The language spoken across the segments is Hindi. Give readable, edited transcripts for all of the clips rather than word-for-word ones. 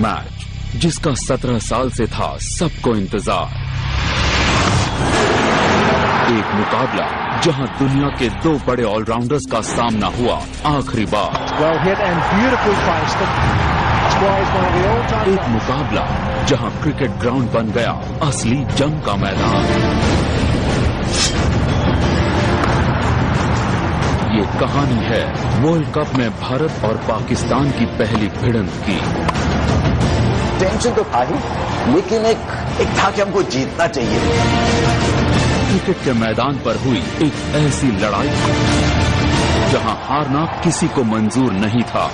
मैच जिसका 17 साल से था सबको इंतजार। एक मुकाबला जहां दुनिया के 2 बड़े ऑलराउंडर्स का सामना हुआ आखिरी बार। एक मुकाबला जहां क्रिकेट ग्राउंड बन गया असली जंग का मैदान। ये कहानी है वर्ल्ड कप में भारत और पाकिस्तान की पहली भिड़ंत की। टेंशन तो था ही, लेकिन एक था कि हमको जीतना चाहिए। क्रिकेट के मैदान पर हुई एक ऐसी लड़ाई जहां हारना किसी को मंजूर नहीं था।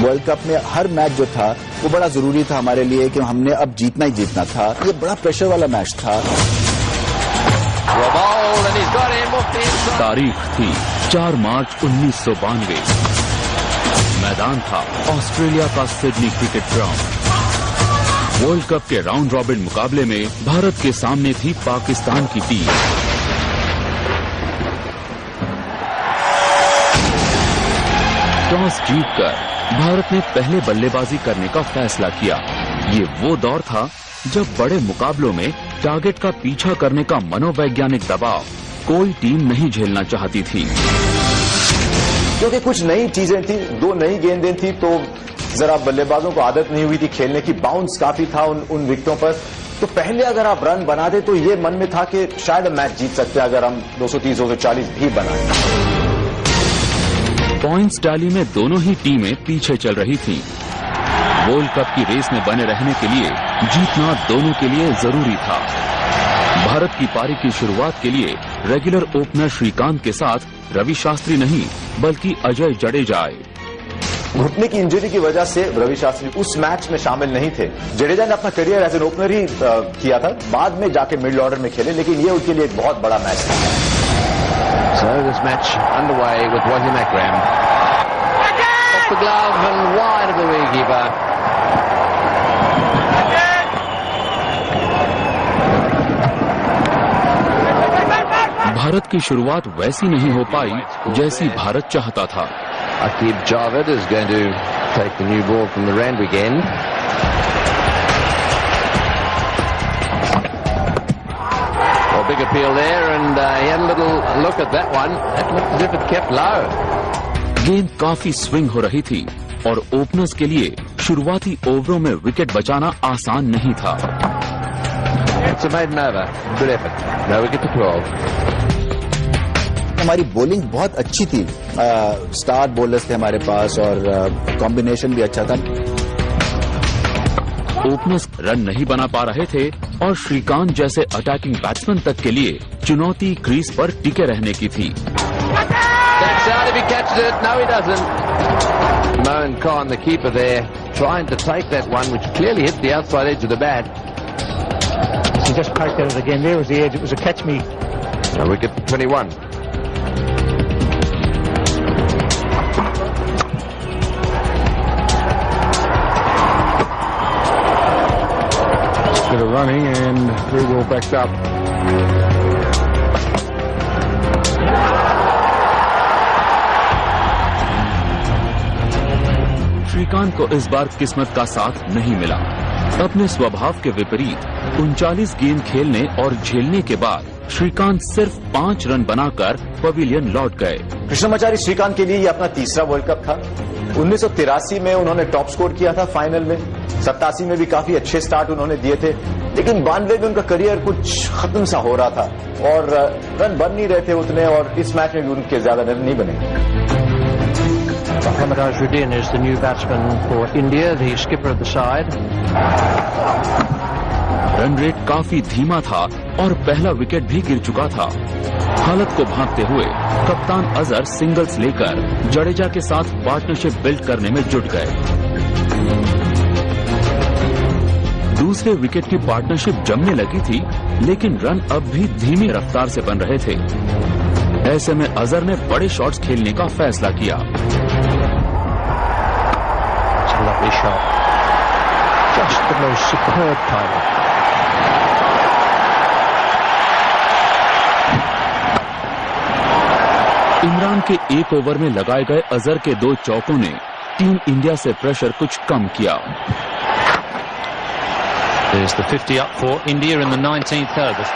वर्ल्ड कप में हर मैच जो था वो बड़ा जरूरी था हमारे लिए कि हमने अब जीतना ही जीतना था। ये बड़ा प्रेशर वाला मैच था। तारीख थी 4 मार्च 1992। मैदान था ऑस्ट्रेलिया का Sydney cricket ground. World cup के राउंड रॉबिन मुकाबले में भारत के सामने थी पाकिस्तान की टीम। टॉस जीतकर भारत ने पहले बल्लेबाजी करने का फैसला किया। ये वो दौर था जब बड़े मुकाबलों में टारगेट का पीछा करने का मनोवैज्ञानिक दबाव कोई टीम नहीं झेलना चाहती थी। क्योंकि कुछ नई चीजें थी, 2 नई गेंदें थी, तो जरा बल्लेबाजों को आदत नहीं हुई थी खेलने की। बाउंस काफी था उन विकेटों पर। तो पहले अगर आप रन बना दे तो ये मन में था कि शायद हम मैच जीत सकते हैं अगर हम 230-240 भी बनाएं। पॉइंट्स टैली में दोनों ही टीमें पीछे चल रही थीं। वर्ल्ड कप की रेस में बने रहने के लिए जीतना दोनों के लिए जरूरी था। भारत की पारी की शुरुआत के लिए रेगुलर ओपनर श्रीकांत के साथ रवि शास्त्री नहीं बल्कि अजय जडेजा आए। घुटने की इंजरी की वजह से रवि शास्त्री उस मैच में शामिल नहीं थे। जडेजा ने अपना करियर एज एन ओपनर ही किया था, बाद में जाके मिडिल ऑर्डर में खेले, लेकिन ये उनके लिए एक बहुत बड़ा मैच था। So this match underway with Wasim Akram. Off the glove and wide of the wicketkeeper. Bharat की शुरुआत वैसी नहीं हो पाई जैसी भारत चाहता था। Aqib Javed is going to take the new ball from the Randwick end. Well, big appeal there, and he had a little look at that one. It looked as if it kept low. गेंद काफी स्विंग हो रही थी और ओपनर्स के लिए शुरुआती ओवरों में विकेट बचाना आसान नहीं था। It's a maiden over. Good effort. No wicket to 12. हमारी बॉलिंग बहुत अच्छी थी। स्टार बॉलर्स थे हमारे पास और कॉम्बिनेशन भी अच्छा था। ओपनर्स रन नहीं बना पा रहे थे और श्रीकांत जैसे अटैकिंग बैट्समैन तक के लिए चुनौती क्रीज पर टिके रहने की थी। Mohan Khan, the keeper there, trying to take that one, which clearly hit the outside edge of the bat. He just poked at it again. There was the edge. It was a catch me. A wicket for 21. Bit of running and very well backed up. Shrikant को इस बार किस्मत का साथ नहीं मिला। अपने स्वभाव के विपरीत 39 गेंद खेलने और झेलने के बाद श्रीकांत सिर्फ 5 रन बनाकर पवेलियन लौट गए। कृष्णमाचारी श्रीकांत के लिए ये अपना तीसरा वर्ल्ड कप था। 1983 में उन्होंने टॉप स्कोर किया था फाइनल में। 87 में भी काफी अच्छे स्टार्ट उन्होंने दिए थे, लेकिन 92 में उनका करियर कुछ खत्म सा हो रहा था और रन बन नहीं रहे थे उतने, और इस मैच में भी उनके ज्यादा रन नहीं बने। Mohammad Azharuddin is the new batsman for India, the skipper of the side. Run rate काफी धीमा था और पहला विकेट भी गिर चुका था। हालत को भांपते हुए कप्तान अजहर सिंगल्स लेकर जडेजा के साथ पार्टनरशिप बिल्ड करने में जुट गए। दूसरे विकेट की पार्टनरशिप जमने लगी थी, लेकिन रन अब भी धीमी रफ्तार से बन रहे थे। ऐसे में अजहर ने बड़े शॉट्स खेलने का फैसला किया। Lovely shot. Just the most superb timing. Imran के एक ओवर में लगाए गए अजहर के 2 चौकों ने टीम इंडिया से प्रेशर कुछ कम किया। There's the 50 up for India in the 19th over.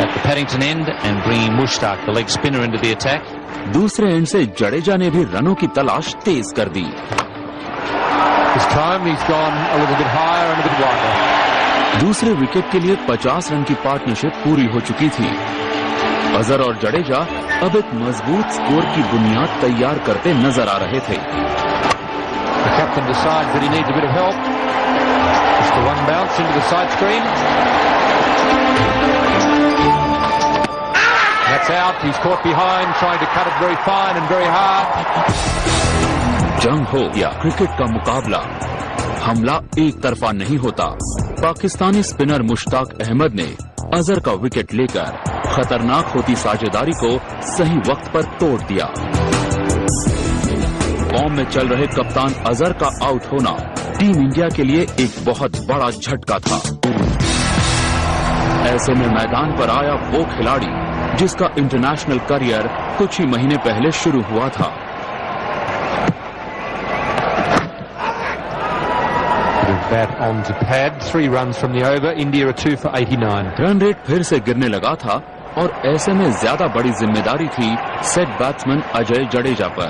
At the Paddington end and bringing Mushtaq, the leg spinner, into the attack. दूसरे एंड से जडेजा ने भी रनों की तलाश तेज कर दी। This time he's gone a little bit higher and a bit wider. दूसरे विकेट के लिए 50 रन की पार्टनरशिप पूरी हो चुकी थी। अजहर और जडेजा अब एक मजबूत स्कोर की बुनियाद तैयार करते नजर आ रहे थे। The captain decides that he needs a bit of help. Just the one bounce into the side screen. That's out. He's caught behind, trying to cut it very fine and very hard. जंग हो या क्रिकेट का मुकाबला, हमला एक तरफा नहीं होता। पाकिस्तानी स्पिनर मुश्ताक अहमद ने अजहर का विकेट लेकर खतरनाक होती साझेदारी को सही वक्त पर तोड़ दिया। फॉर्म में चल रहे कप्तान अजहर का आउट होना टीम इंडिया के लिए एक बहुत बड़ा झटका था। ऐसे में मैदान पर आया वो खिलाड़ी जिसका इंटरनेशनल करियर कुछ ही महीने पहले शुरू हुआ था। Bat on to pad. 3 runs from the over. India are 2 for 89. Run rate फिर से गिरने लगा था और ऐसे में ज्यादा बड़ी जिम्मेदारी थी सेट बैट्समैन अजय जडेजा पर।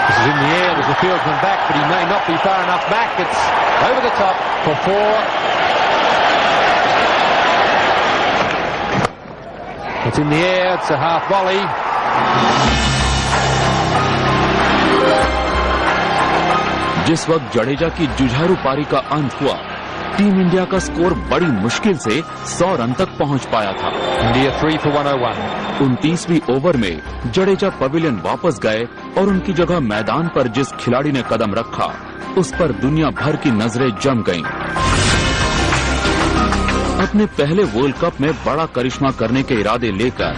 This is in the air. There's a fieldsman back, but he may not be far enough back. It's over the top for 4. It's in the air. It's a half volley. जिस वक्त जडेजा की जुझारू पारी का अंत हुआ, टीम इंडिया का स्कोर बड़ी मुश्किल से 100 रन तक पहुंच पाया था। India 3 for 101. 29वीं ओवर में जडेजा पवेलियन वापस गए और उनकी जगह मैदान पर जिस खिलाड़ी ने कदम रखा, उस पर दुनिया भर की नजरें जम गईं। अपने पहले वर्ल्ड कप में बड़ा करिश्मा करने के इरादे लेकर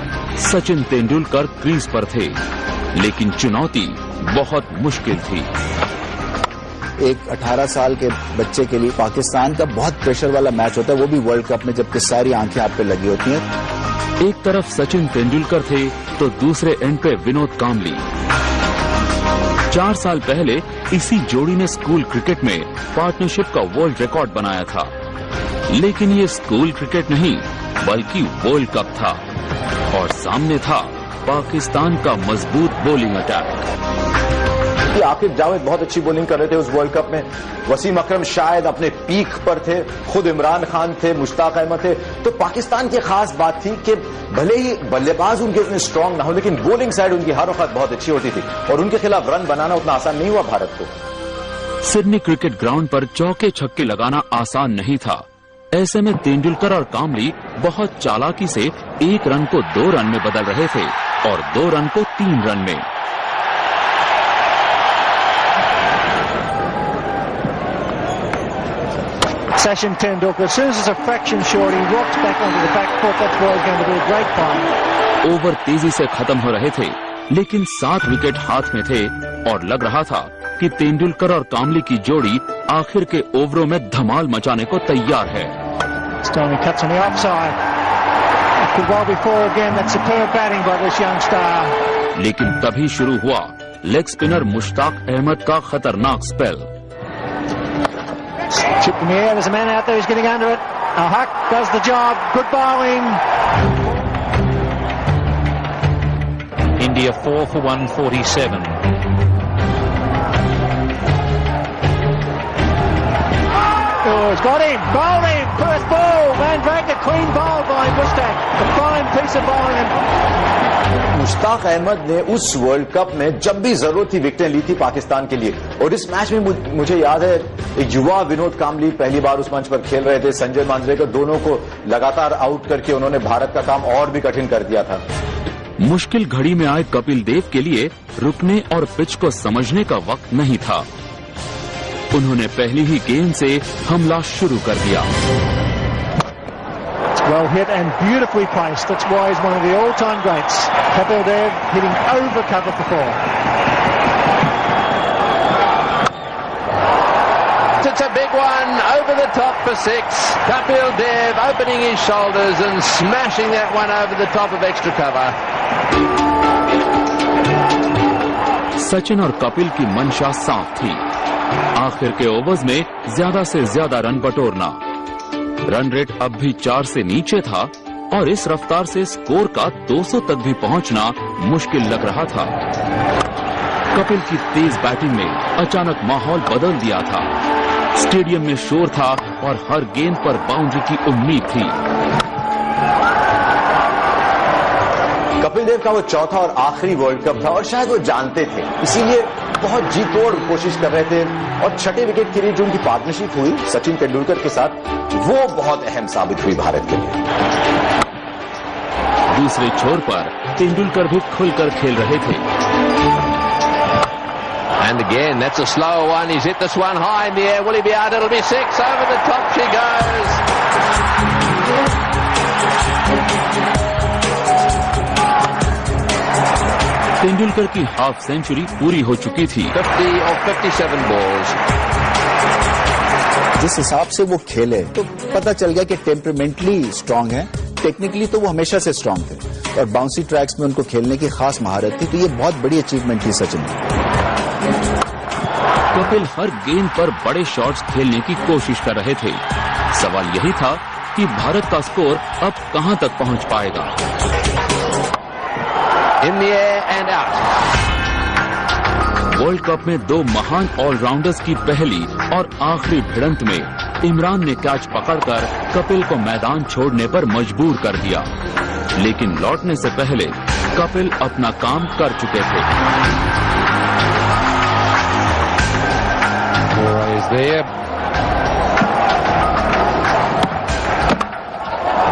सचिन तेंदुलकर क्रीज पर थे, लेकिन चुनौती बहुत मुश्किल थी। एक 18 साल के बच्चे के लिए पाकिस्तान का बहुत प्रेशर वाला मैच होता है, वो भी वर्ल्ड कप में, जबकि सारी आंखें आप पे लगी होती हैं। एक तरफ सचिन तेंदुलकर थे तो दूसरे एंड पे विनोद कांबली। 4 साल पहले इसी जोड़ी ने स्कूल क्रिकेट में पार्टनरशिप का वर्ल्ड रिकॉर्ड बनाया था, लेकिन ये स्कूल क्रिकेट नहीं बल्कि वर्ल्ड कप था और सामने था पाकिस्तान का मजबूत बॉलिंग अटैक। आकिब जावेद बहुत अच्छी बॉलिंग कर रहे थे उस वर्ल्ड कप में। वसीम अकरम शायद अपने पीक पर थे, खुद इमरान खान थे, मुश्ताक अहमद थे। तो पाकिस्तान की खास बात थी कि भले ही बल्लेबाज उनके इतने स्ट्रांग ना हो, लेकिन बॉलिंग साइड उनकी हर वक्त बहुत अच्छी होती थी और उनके खिलाफ रन बनाना उतना आसान नहीं हुआ भारत को। सिडनी क्रिकेट ग्राउंड पर चौके छक्के लगाना आसान नहीं था। ऐसे में तेंदुलकर और कांबली बहुत चालाकी से 1 रन को 2 रन में बदल रहे थे और 2 रन को 3 रन में। Sachin Tendulkar, as soon as it's a fraction short, he rocks back onto the back foot. That's why he's going to be a great find. Over तेजी से खत्म हो रहे थे, लेकिन 7 विकेट हाथ में थे और लग रहा था कि तेंदुलकर और कांबली की जोड़ी आखिर के ओवरों में धमाल मचाने को तैयार है। Stoney cuts on the offside. Could well be 4 again. That's superb batting by this young star. लेकिन तभी शुरू हुआ लेग स्पिनर मुश्ताक अहमद का खतरनाक spell. Chip in the air. There's a man out there who's getting under it. Huck does the job. Good bowling. India 4 for 147. Oh, he's got him. Bowled him. First ball. Van Wagner clean bowl by Mushtaq. A fine piece of bowling. Mushtaq Ahmed ने उस वर्ल्ड कप में जब भी जरूरत थी विकेटें ली थी पाकिस्तान के लिए। और इस मैच में मुझे याद है एक युवा विनोद कांबली पहली बार उस मंच पर खेल रहे थे। संजय मांजरेकर दोनों को लगातार आउट करके उन्होंने भारत का काम और भी कठिन कर दिया था। मुश्किल घड़ी में आए कपिल देव के लिए रुकने और पिच को समझने का वक्त नहीं था। उन्होंने पहली ही गेंद से हमला शुरू कर दिया। Well hit and beautifully placed. That's why he's one of the all-time greats. Kapil Dev hitting over cover for 4. It's a big one over the top for 6. Kapil Dev opening his shoulders and smashing that one over the top of extra cover. Sachin और कपिल की मंशा साफ थी, आखिर के ओवर्स में ज्यादा से ज्यादा रन बटोरना। रन रेट अब भी 4 से नीचे था और इस रफ्तार से स्कोर का 200 तक भी पहुंचना मुश्किल लग रहा था। कपिल की तेज बैटिंग ने अचानक माहौल बदल दिया था। स्टेडियम में शोर था और हर गेंद पर बाउंड्री की उम्मीद थी। कपिल देव का वो चौथा और आखिरी वर्ल्ड कप था और शायद वो जानते थे, इसीलिए बहुत जी तोड़ कोशिश कर रहे थे। और छठे विकेट के लिए जो उनकी पार्टनरशिप हुई सचिन तेंदुलकर के साथ, वो बहुत अहम साबित हुई भारत के लिए। दूसरे छोर पर तेंदुलकर भी खुलकर खेल रहे थे। And again, that's a slower one. He's hit this one high in the air. Will he be out? It'll be 6. Over the top she goes. Tendulkar की हाफ सेंचुरी पूरी हो चुकी थी। 50 or 57 balls. जिस हिसाब से वो खेले तो पता चल गया कि टेम्परामेंटली स्ट्रांग है, टेक्निकली तो वो हमेशा से स्ट्रांग थे और बाउंसी ट्रैक्स में उनको खेलने की खास महारत थी। तो ये बहुत बड़ी अचीवमेंट थी सचिन की। कपिल हर गेंद पर बड़े शॉट्स खेलने की कोशिश कर रहे थे। सवाल यही था कि भारत का स्कोर अब कहां तक पहुंच पाएगा। In the air and out. World cup में 2 महान ऑलराउंडर्स की पहली और आखिरी भिड़ंत में इमरान ने कैच पकड़कर कपिल को मैदान छोड़ने पर मजबूर कर दिया, लेकिन लौटने से पहले कपिल अपना काम कर चुके थे। Is there.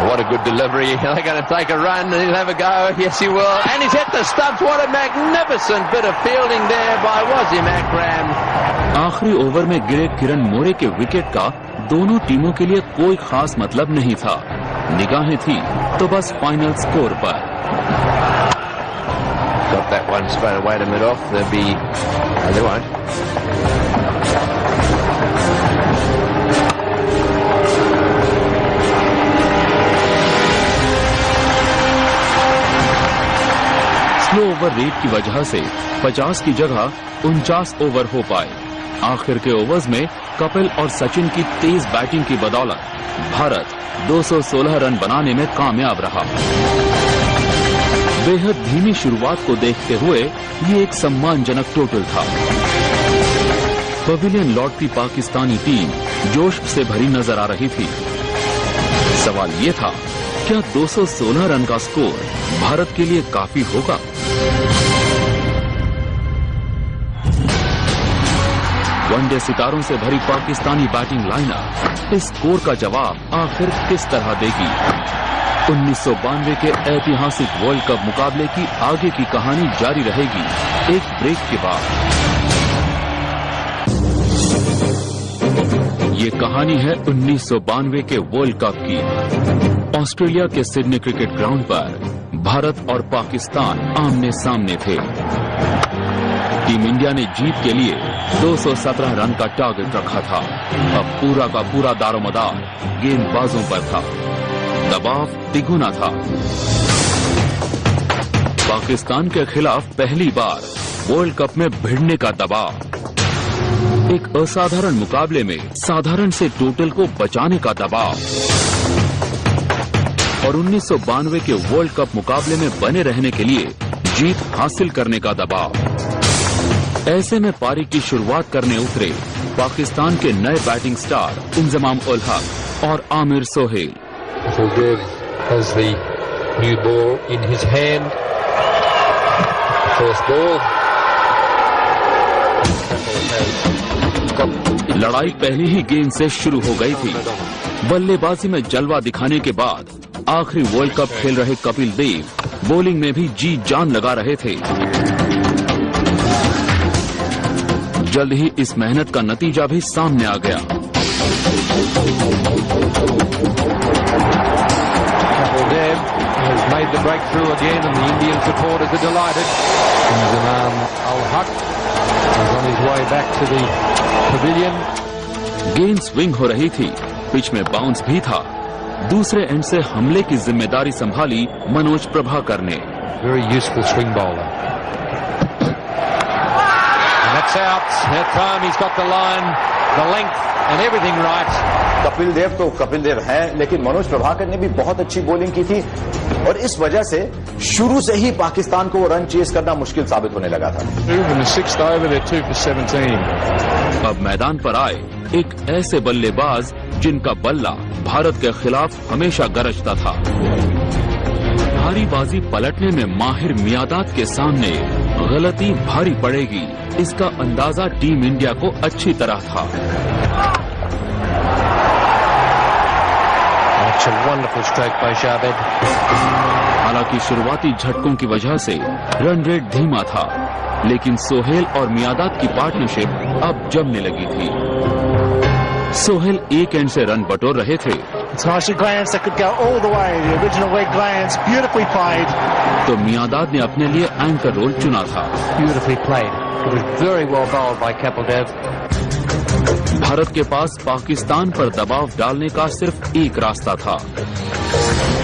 What a good delivery. They're going to take a run and he'll have a go. Yes, he will. And he's hit the stumps. What a magnificent bit of fielding there by Wasim Akram. आखिरी ओवर में गिरे किरण मोरे के विकेट का दोनों टीमों के लिए कोई खास मतलब नहीं था। निगाहें थी तो बस फाइनल स्कोर पर। Got that one straight away to mid off. There'll be... No, they won't. Slow over rate की वजह से 50 की जगह 49 ओवर हो पाए। आखिर के ओवर्स में कपिल और सचिन की तेज बैटिंग की बदौलत भारत 216 रन बनाने में कामयाब रहा। बेहद धीमी शुरुआत को देखते हुए ये एक सम्मानजनक टोटल था। पवेलियन लौटती पाकिस्तानी टीम जोश से भरी नजर आ रही थी। सवाल ये था, क्या 216 रन का स्कोर भारत के लिए काफी होगा? वनडे सितारों से भरी पाकिस्तानी बैटिंग लाइनअप इस स्कोर का जवाब आखिर किस तरह देगी? 1992 के ऐतिहासिक वर्ल्ड कप मुकाबले की आगे की कहानी जारी रहेगी एक ब्रेक के बाद। ये कहानी है 1992 के वर्ल्ड कप की। ऑस्ट्रेलिया के सिडनी क्रिकेट ग्राउंड पर भारत और पाकिस्तान आमने सामने थे। टीम इंडिया ने जीत के लिए 217 रन का टारगेट रखा था। अब पूरा का पूरा दारोमदार गेंदबाजों पर था। दबाव तिगुना था। पाकिस्तान के खिलाफ पहली बार वर्ल्ड कप में भिड़ने का दबाव, एक असाधारण मुकाबले में साधारण से टोटल को बचाने का दबाव और 1992 के वर्ल्ड कप मुकाबले में बने रहने के लिए जीत हासिल करने का दबाव। ऐसे में पारी की शुरुआत करने उतरे पाकिस्तान के नए बैटिंग स्टार इंजमाम उल हक और Aamir Sohail. Fuldev has the new ball in his hand. First ball. लड़ाई पहली ही गेंद से शुरू हो गई थी। बल्लेबाजी में जलवा दिखाने के बाद आखिरी वर्ल्ड कप खेल रहे कपिल देव बॉलिंग में भी जी जान लगा रहे थे। जल्द ही इस मेहनत का नतीजा भी सामने आ गया। Fuldev has made the breakthrough again and the Indian supporters are delighted. Inzamam Ul Haq is on his way back to the pavilion. गेंद स्विंग हो रही थी, पिच में बाउंस भी था। दूसरे एंड से हमले की जिम्मेदारी संभाली मनोज प्रभाकर ने। Very useful swing bowler. And that's gets out. That time he's got the line, the length and everything right. Kapil Dev तो कपिल देव हैं, लेकिन मनोज प्रभाकर ने भी बहुत अच्छी बॉलिंग की थी और इस वजह से शुरू से ही पाकिस्तान को वो रन चेस करना मुश्किल साबित होने लगा था। In the sixth over, they're 2 for 17. अब मैदान पर आए एक ऐसे बल्लेबाज जिनका बल्ला भारत के खिलाफ हमेशा गरजता था। भारी बाजी पलटने में माहिर मियादाद के सामने गलती भारी पड़ेगी, इसका अंदाजा टीम इंडिया को अच्छी तरह था। That's a wonderful stroke by Javed. हालांकि शुरुआती झटकों की वजह से रन रेट धीमा था, लेकिन सोहेल और मियादाद की पार्टनरशिप अब जमने लगी थी। सोहेल एक एंड से रन बटोर रहे थे, It's nicely glanced. That could go all the way. The original leg glance, beautifully played. तो मियादाद ने अपने लिए एंकर रोल चुना था। Beautifully played. It was very well bowled by Kapil Dev. Bharat के पास पाकिस्तान पर दबाव डालने का सिर्फ एक रास्ता था,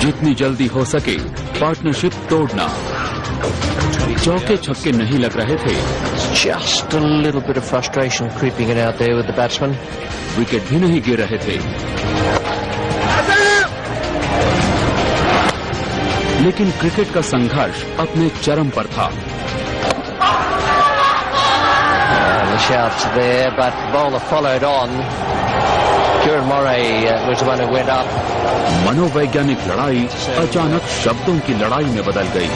जितनी जल्दी हो सके पार्टनरशिप तोड़ना। चौके छक्के नहीं लग रहे थे, Just a little bit of frustration creeping in out there with the batsman. Wicket भी नहीं गिर रहे थे, लेकिन क्रिकेट का संघर्ष अपने चरम पर था। The shouts there, but the bowler followed on. Kieran Moray was the one who went up. मनोवैज्ञानिक लड़ाई अचानक शब्दों की लड़ाई में बदल गई।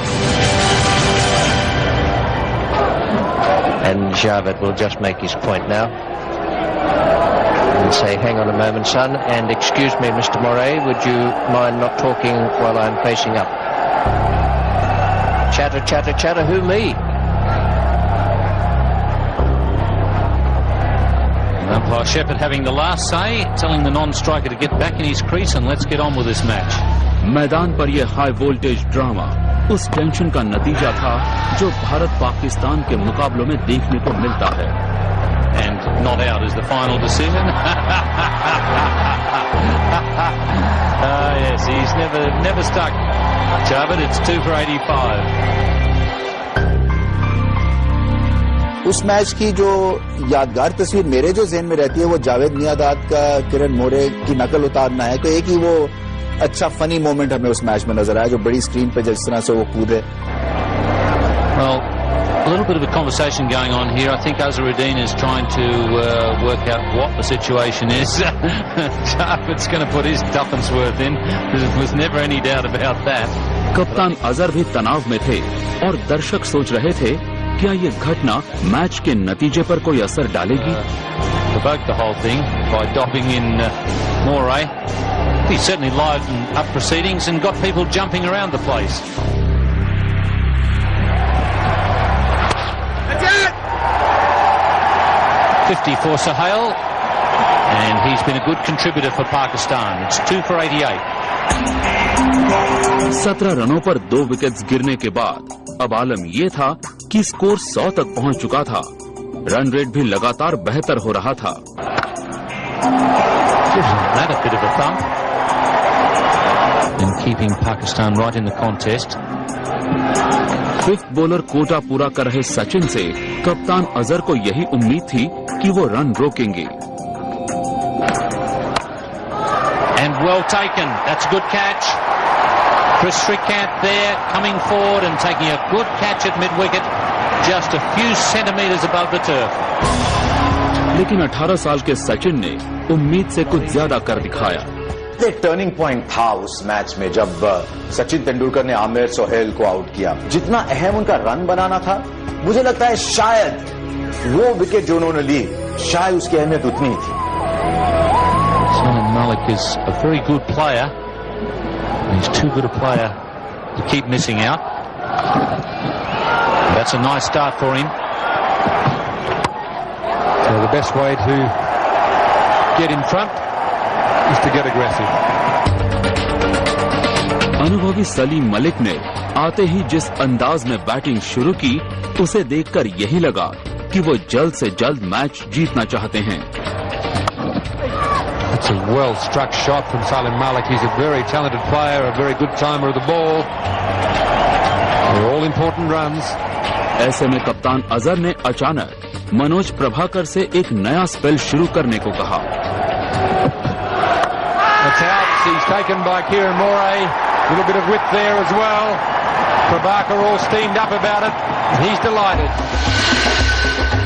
And Javed will just make his point now. And say, hang on a moment, son, and excuse me, Mr. Moray, would you mind not talking while I'm facing up? Chatter, chatter, chatter, who me? Umpire Shepherd having the last say, telling the non-striker to get back in his crease and let's get on with this match. मैदान पर यह हाई वोल्टेज ड्रामा उस टेंशन का नतीजा था जो भारत पाकिस्तान के मुकाबलों में देखने को मिलता है। And not out is the final decision. Yes, he's never stuck. Javed, it's 2 for 85. उस मैच की जो यादगार तस्वीर मेरे जो ज़हन में रहती है वो जावेद मियादाद का किरण मोरे की नकल उतारना है। तो एक ही वो अच्छा फनी मोमेंट हमें उस मैच में नजर आया जो बड़ी स्क्रीन पे जिस तरह से वो कूदे। Well, a little bit of a conversation going on here. I think Azharuddin is trying to work out what the situation is. Javed's going to put his tuppence worth in. There was never any doubt about that. कप्तान अजहर भी तनाव में थे और दर्शक सोच रहे थे क्या ये घटना मैच के नतीजे पर कोई असर डालेगी। Provoked the whole thing by dobbing in Moray. He certainly livened up proceedings and got people jumping around the place. That's it! 50 for Sohail, and he's been a good contributor for Pakistan. It's 2 for 88. 17 रनों पर 2 विकेट्स गिरने के बाद अब आलम ये था कि स्कोर 100 तक पहुंच चुका था। रन रेट भी लगातार बेहतर हो रहा था। That a bit of a thump in keeping Pakistan right in the contest. Fifth bowler quota पूरा कर रहे सचिन से कप्तान अजहर को यही उम्मीद थी कि वो रन रोकेंगे। And well taken. That's a good catch. Chris Srikanth there, coming forward and taking a good catch at mid-wicket, just a few centimetres above the turf. लेकिन 18 साल के सचिन ने उम्मीद से कुछ ज्यादा कर दिखाया। एक टर्निंग पॉइंट था उस मैच में जब सचिन तेंदुलकर ने आमिर सोहेल को आउट किया। जितना अहम उनका रन बनाना था, मुझे लगता है शायद वो विकेट जो उन्होंने ली, शायद उसकी अहमियत उतनी थी। Salim Malik is a very good player. He's too good a player to keep missing out. That's a nice start for him. So the best way to get in front is to get aggressive. अनुभवी सलीम मलिक ने आते ही जिस अंदाज में बैटिंग शुरू की, उसे देखकर यही लगा कि वो जल्द से जल्द मैच जीतना चाहते हैं। It's a well struck shot from Salim Malik. He's a very talented player, a very good timer of the ball. They're all important runs. ऐसे में कप्तान अजहर ने अचानक मनोज प्रभाकर से एक नया स्पेल शुरू करने को कहा। That's out. He's taken by Kieran Moray. A little bit of width there as well. Prabhakar all steamed up about it. He's delighted.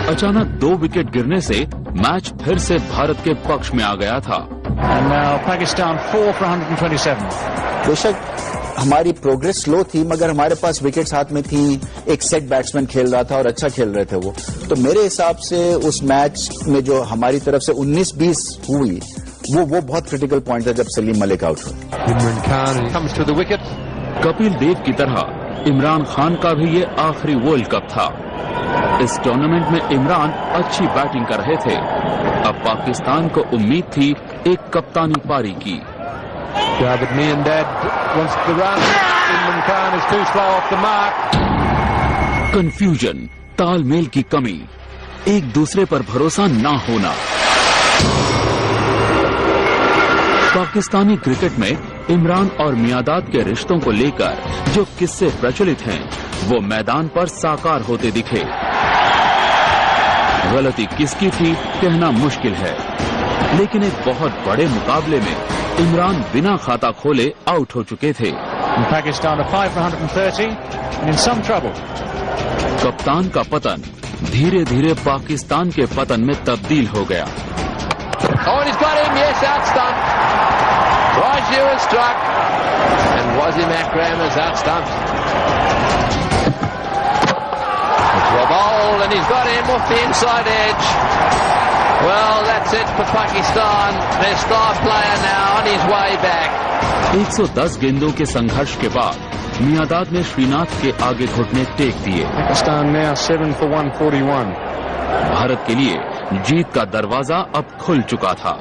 अचानक 2 विकेट गिरने से मैच फिर से भारत के पक्ष में आ गया था। And now Pakistan 4 for 127. बेशक हमारी प्रोग्रेस स्लो थी, मगर हमारे पास विकेट्स हाथ में थी, एक सेट बैट्समैन खेल रहा था और अच्छा खेल रहे थे वो। तो मेरे हिसाब से उस मैच में जो हमारी तरफ से 19-20 हुई, वो बहुत क्रिटिकल पॉइंट था जब सलीम मलिक आउट हुआ। Imran Khan comes to the wicket. Kapil Dev की तरह इमरान खान का भी ये आखिरी वर्ल्ड कप था। इस टूर्नामेंट में इमरान अच्छी बैटिंग कर रहे थे। अब पाकिस्तान को उम्मीद थी एक कप्तानी पारी की। David Miandad wants the run. Imran Khan is too slow off the mark. Confusion, तालमेल की कमी, एक दूसरे पर भरोसा ना होना। पाकिस्तानी क्रिकेट में इमरान और मियांदाद के रिश्तों को लेकर जो किस्से प्रचलित हैं, वो मैदान पर साकार होते दिखे। गलती किसकी थी कहना मुश्किल है, लेकिन एक बहुत बड़े मुकाबले में इमरान बिना खाता खोले आउट हो चुके थे। Pakistan are 5 for 130 and in some trouble. कप्तान का पतन धीरे धीरे पाकिस्तान के पतन में तब्दील हो गया। Oh, and he's got him, yes, out stumped. Raju has struck, and Wasim Akram is out stumped. It's Rabold, and he's got him off the inside edge. Well, that's it for Pakistan. Their star player now on his way back. 110 गेंदों के संघर्ष के बाद मियांदाद ने श्रीनाथ के आगे घुटने टेक दिए। Pakistan now 7 for 141. भारत के लिए जीत का दरवाजा अब खुल चुका था।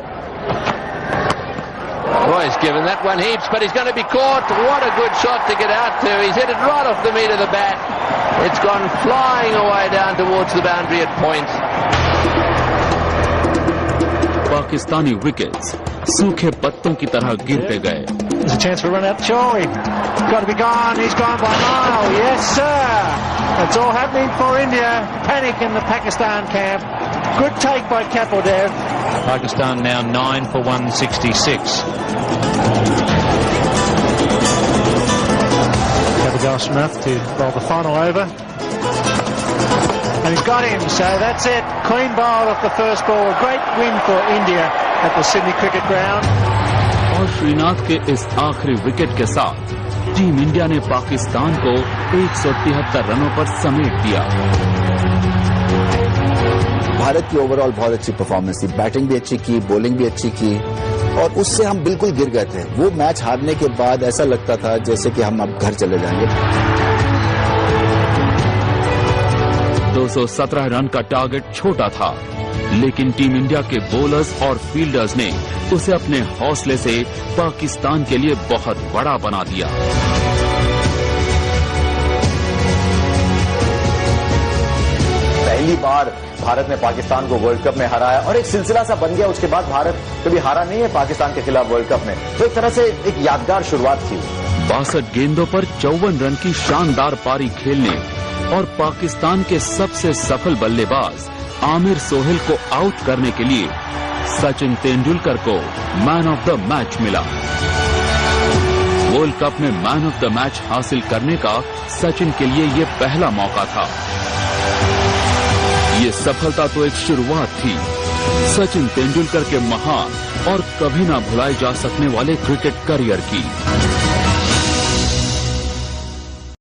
Well, he's given that one heaps, but he's going to be caught. What a good shot to get out to. He's hit it right off the meat of the bat. It's gone flying away down towards the boundary at point. Pakistani wickets सूखे पत्तों की तरह गिरते गए। There's a chance for a run out. Choi, got to be gone. He's gone by a mile. Yes, sir. It's all happening for India. Panic in the Pakistan camp. Good take by Kapildev. Pakistan now 9 for 166. Abigail Smith to roll the final over. And he's got him, so that's it. Clean bowl off the first ball. A great win for India at the Sydney Cricket Ground. और श्रीनाथ के इस आखिरी विकेट के साथ टीम इंडिया ने पाकिस्तान को 173 रनों पर समेट दिया। भारत की ओवरऑल बहुत अच्छी परफॉर्मेंस थी, बैटिंग भी अच्छी की, बॉलिंग भी अच्छी की, और उससे हम बिल्कुल गिर गए थे। वो मैच हारने के बाद ऐसा लगता था जैसे कि हम अब घर चले जाएंगे। 217 रन का टारगेट छोटा था, लेकिन टीम इंडिया के बॉलर्स और फील्डर्स ने उसे अपने हौसले से पाकिस्तान के लिए बहुत बड़ा बना दिया। पहली बार भारत ने पाकिस्तान को वर्ल्ड कप में हराया और एक सिलसिला सा बन गया। उसके बाद भारत कभी हारा नहीं है पाकिस्तान के खिलाफ वर्ल्ड कप में, तो एक तरह से एक यादगार शुरुआत थी। 62 गेंदों पर 54 रन की शानदार पारी खेलने और पाकिस्तान के सबसे सफल बल्लेबाज आमिर सोहेल को आउट करने के लिए सचिन तेंदुलकर को मैन ऑफ द मैच मिला। वर्ल्ड कप में मैन ऑफ द मैच हासिल करने का सचिन के लिए ये पहला मौका था। ये सफलता तो एक शुरुआत थी सचिन तेंदुलकर के महान और कभी ना भुलाए जा सकने वाले क्रिकेट करियर की।